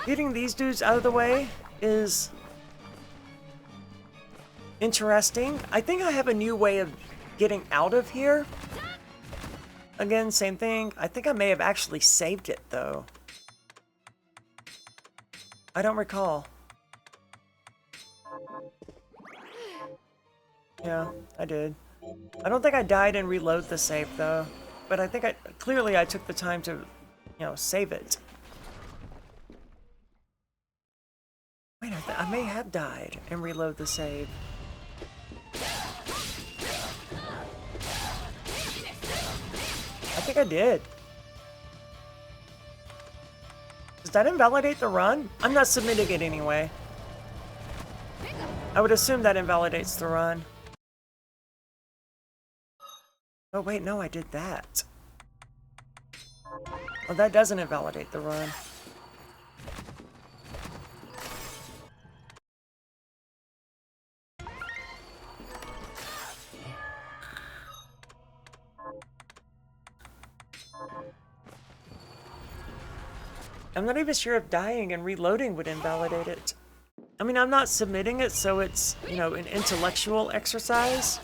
Getting these dudes out of the way is interesting. I think I have a new way of getting out of here. Again, same thing. I think I may have actually saved it, though. I don't recall. Yeah, I did. I don't think I died and reload the save, though. But I think clearly I took the time to, you know, save it. Wait, I may have died and reload the save. I think I did. Does that invalidate the run? I'm not submitting it anyway. I would assume that invalidates the run. Oh wait, no, I did that. Oh, that doesn't invalidate the run. I'm not even sure if dying and reloading would invalidate it. I mean, I'm not submitting it, so it's, you know, an intellectual exercise.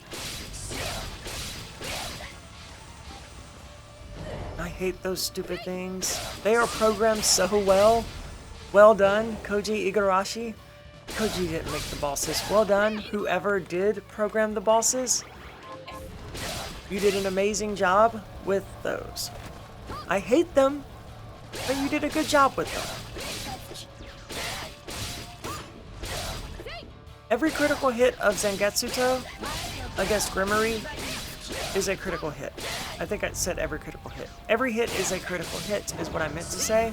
I hate those stupid things. They are programmed so well. Well done, Koji Igarashi. Koji didn't make the bosses. Well done, whoever did program the bosses. You did an amazing job with those. I hate them, but you did a good job with them. Every critical hit of Zangetsuto against Gremory is a critical hit. I think I said every critical hit. Every hit is a critical hit, is what I meant to say.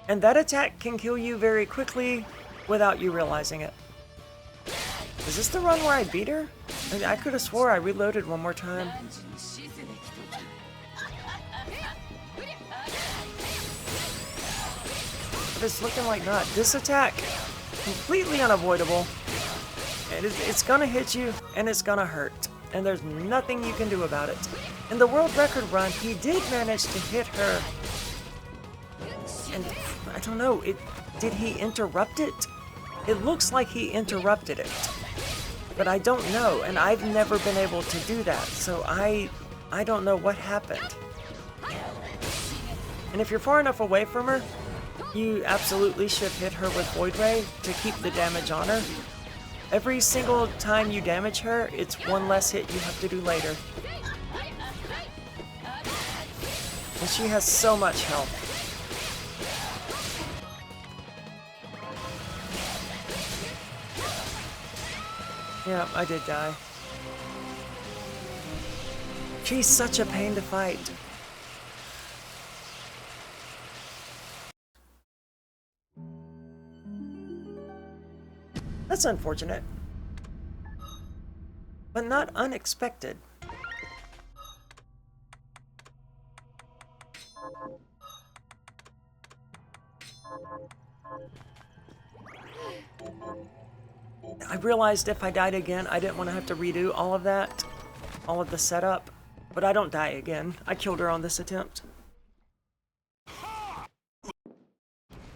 And that attack can kill you very quickly without you realizing it. Is this the run where I beat her? I could have swore I reloaded one more time. But it's looking like not. This attack, completely unavoidable. It's gonna hit you, and it's gonna hurt. And there's nothing you can do about it. In the world record run, he did manage to hit her. And I don't know, did he interrupt it? It looks like he interrupted it. But I don't know, and I've never been able to do that, so I don't know what happened. And if you're far enough away from her, you absolutely should hit her with Void Ray to keep the damage on her. Every single time you damage her, it's one less hit you have to do later. And she has so much health. Yeah, I did die. She's such a pain to fight. That's unfortunate, but not unexpected. I realized if I died again, I didn't want to have to redo all of that, all of the setup, but I don't die again. I killed her on this attempt.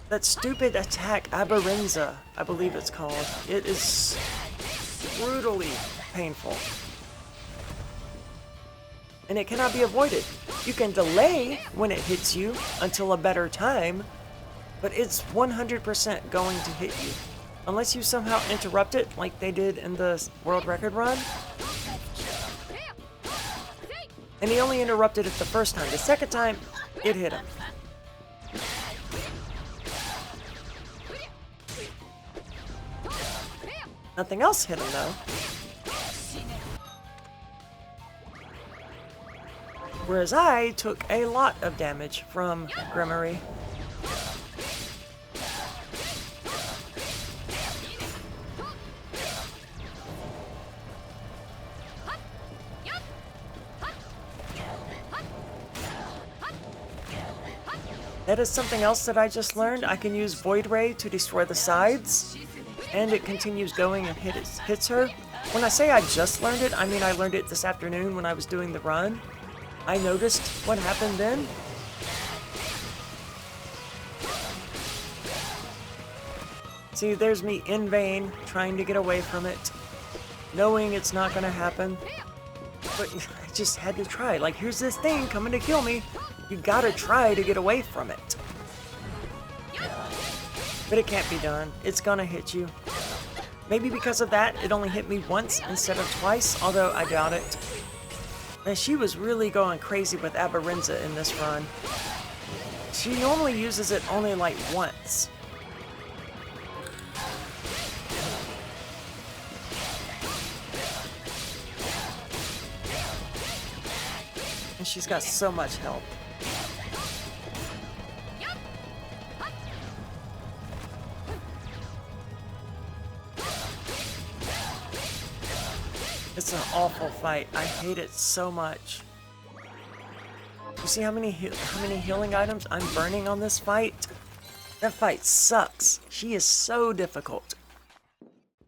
That stupid attack, Aberrinza, I believe it's called. It is brutally painful. And it cannot be avoided. You can delay when it hits you until a better time, but it's 100% going to hit you. Unless you somehow interrupt it, like they did in the world record run. And he only interrupted it the first time. The second time, it hit him. Nothing else hit him, though. Whereas I took a lot of damage from Gremory. That is something else that I just learned. I can use Void Ray to destroy the sides, and it continues going and hits her. When I say I just learned it, I mean I learned it this afternoon when I was doing the run. I noticed what happened then. See, there's me in vain trying to get away from it, knowing it's not gonna happen. But I just had to try. Like, here's this thing coming to kill me. You gotta try to get away from it. But it can't be done. It's gonna hit you. Maybe because of that, it only hit me once instead of twice, although I doubt it. And she was really going crazy with Aberrinza in this run. She normally uses it only like once. And she's got so much help. It's an awful fight. I hate it so much. You see how many healing items I'm burning on this fight? That fight sucks. She is so difficult.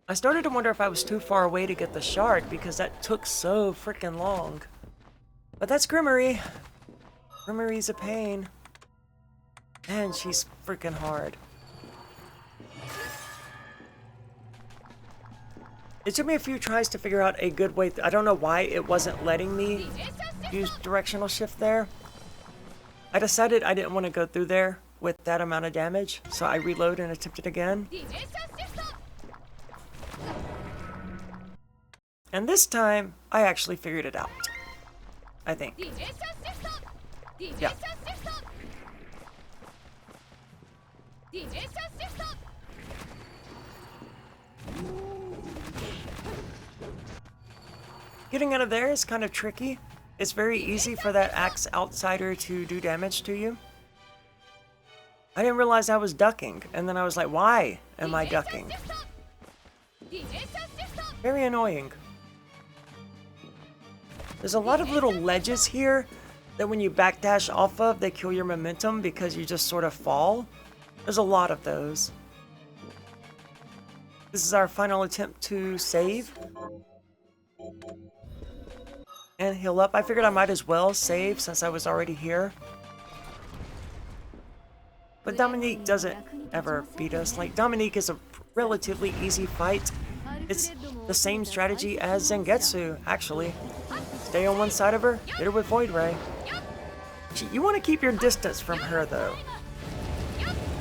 I started to wonder if I was too far away to get the shard because that took so freaking long. But that's Gremory. Gremory's a pain. And she's freaking hard. It took me a few tries to figure out a good way. I don't know why it wasn't letting me use directional shift there. I decided I didn't want to go through there with that amount of damage, so I reload and attempt it again. And this time, I actually figured it out. I think. Yeah. Getting out of there is kind of tricky. It's very easy for that axe outsider to do damage to you. I didn't realize I was ducking, and then I was like, why am I ducking? Very annoying. There's a lot of little ledges here that when you backdash off of, they kill your momentum because you just sort of fall. There's a lot of those. This is our final attempt to save. And heal up. I figured I might as well save since I was already here. But Dominique doesn't ever beat us. Like, Dominique is a relatively easy fight. It's the same strategy as Zangetsu, actually. Stay on one side of her, hit her with Void Ray. You want to keep your distance from her, though.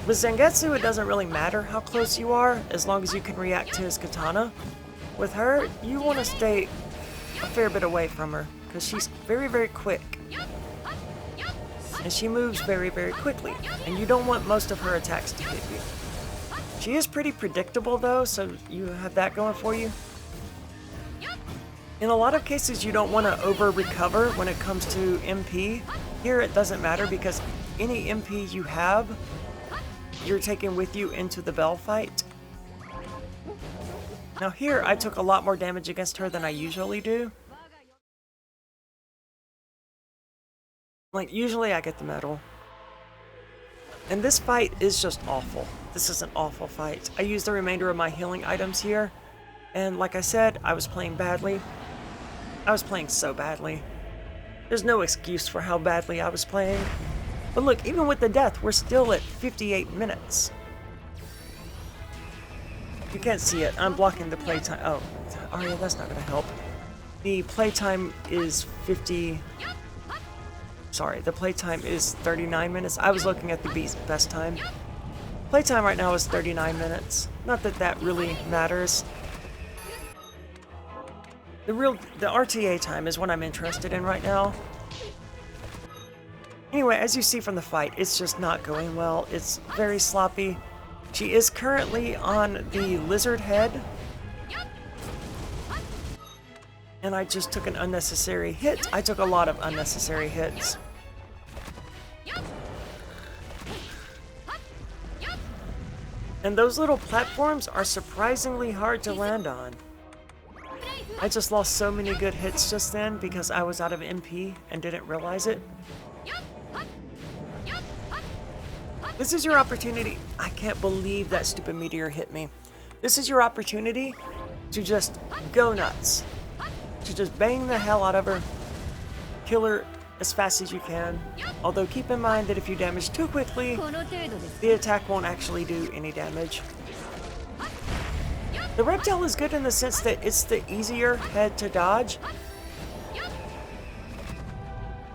With Zangetsu, it doesn't really matter how close you are, as long as you can react to his katana. With her, you want to stay a fair bit away from her, because she's very, very quick. And she moves very, very quickly, and you don't want most of her attacks to hit you. She is pretty predictable, though, so you have that going for you. In a lot of cases, you don't want to over-recover when it comes to MP. Here, it doesn't matter, because any MP you have, you're taking with you into the Bell fight. Now here, I took a lot more damage against her than I usually do. Like, usually I get the medal. And this fight is just awful. This is an awful fight. I used the remainder of my healing items here. And like I said, I was playing badly. I was playing so badly. There's no excuse for how badly I was playing. But look, even with the death, we're still at 58 minutes. You can't see it. I'm blocking the playtime. Oh, yeah, that's not going to help. The playtime is 50... Sorry, the playtime is 39 minutes. I was looking at the best time. Playtime right now is 39 minutes. Not that that really matters. The RTA time is what I'm interested in right now. Anyway, as you see from the fight, it's just not going well. It's very sloppy. She is currently on the lizard head. And I just took an unnecessary hit. I took a lot of unnecessary hits. And those little platforms are surprisingly hard to land on. I just lost so many good hits just then because I was out of MP and didn't realize it. This is your opportunity. I can't believe that stupid meteor hit me. This is your opportunity to just go nuts. To just bang the hell out of her, kill her as fast as you can. Although keep in mind that if you damage too quickly, the attack won't actually do any damage. The reptile is good in the sense that it's the easier head to dodge.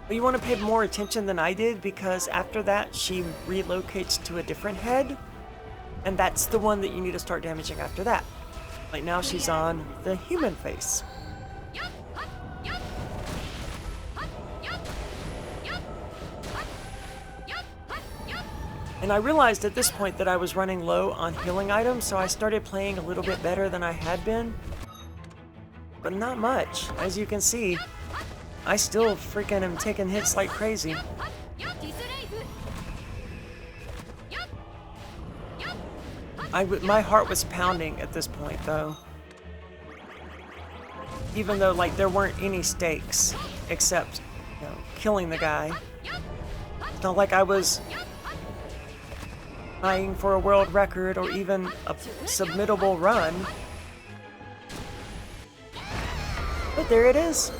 But you want to pay more attention than I did, because after that she relocates to a different head. And that's the one that you need to start damaging after that. Like now she's on the human face. And I realized at this point that I was running low on healing items, so I started playing a little bit better than I had been. But not much. As you can see, I still freaking am taking hits like crazy. My heart was pounding at this point, though. Even though, like, there weren't any stakes except, you know, killing the guy. It's not like I was trying for a world record or even a submittable run. But there it is.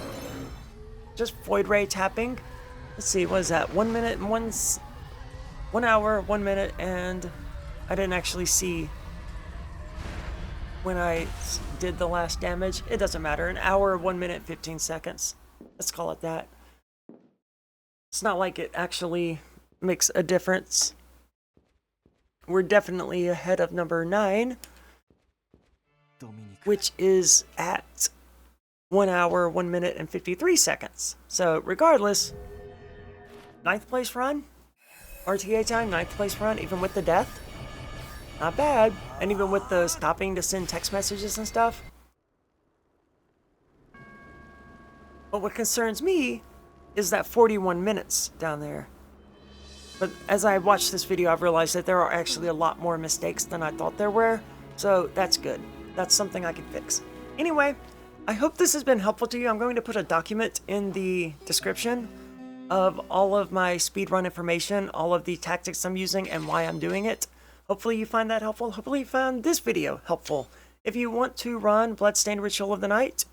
Just Void Ray tapping. Let's see, what is that? 1 minute and 1 hour, 1 minute, and I didn't actually see when I did the last damage. It doesn't matter. An hour, 1 minute, 15 seconds. Let's call it that. It's not like it actually makes a difference. We're definitely ahead of number 9, which is at 1 hour, 1 minute, and 53 seconds. So regardless, 9th place run, RTA time, 9th place run, even with the death. Not bad. And even with the stopping to send text messages and stuff. But what concerns me is that 41 minutes down there. But as I watched this video, I've realized that there are actually a lot more mistakes than I thought there were. So that's good. That's something I can fix. Anyway, I hope this has been helpful to you. I'm going to put a document in the description of all of my speedrun information, all of the tactics I'm using, and why I'm doing it. Hopefully you find that helpful. Hopefully you found this video helpful. If you want to run Bloodstained Ritual of the Night,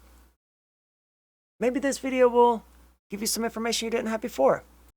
maybe this video will give you some information you didn't have before.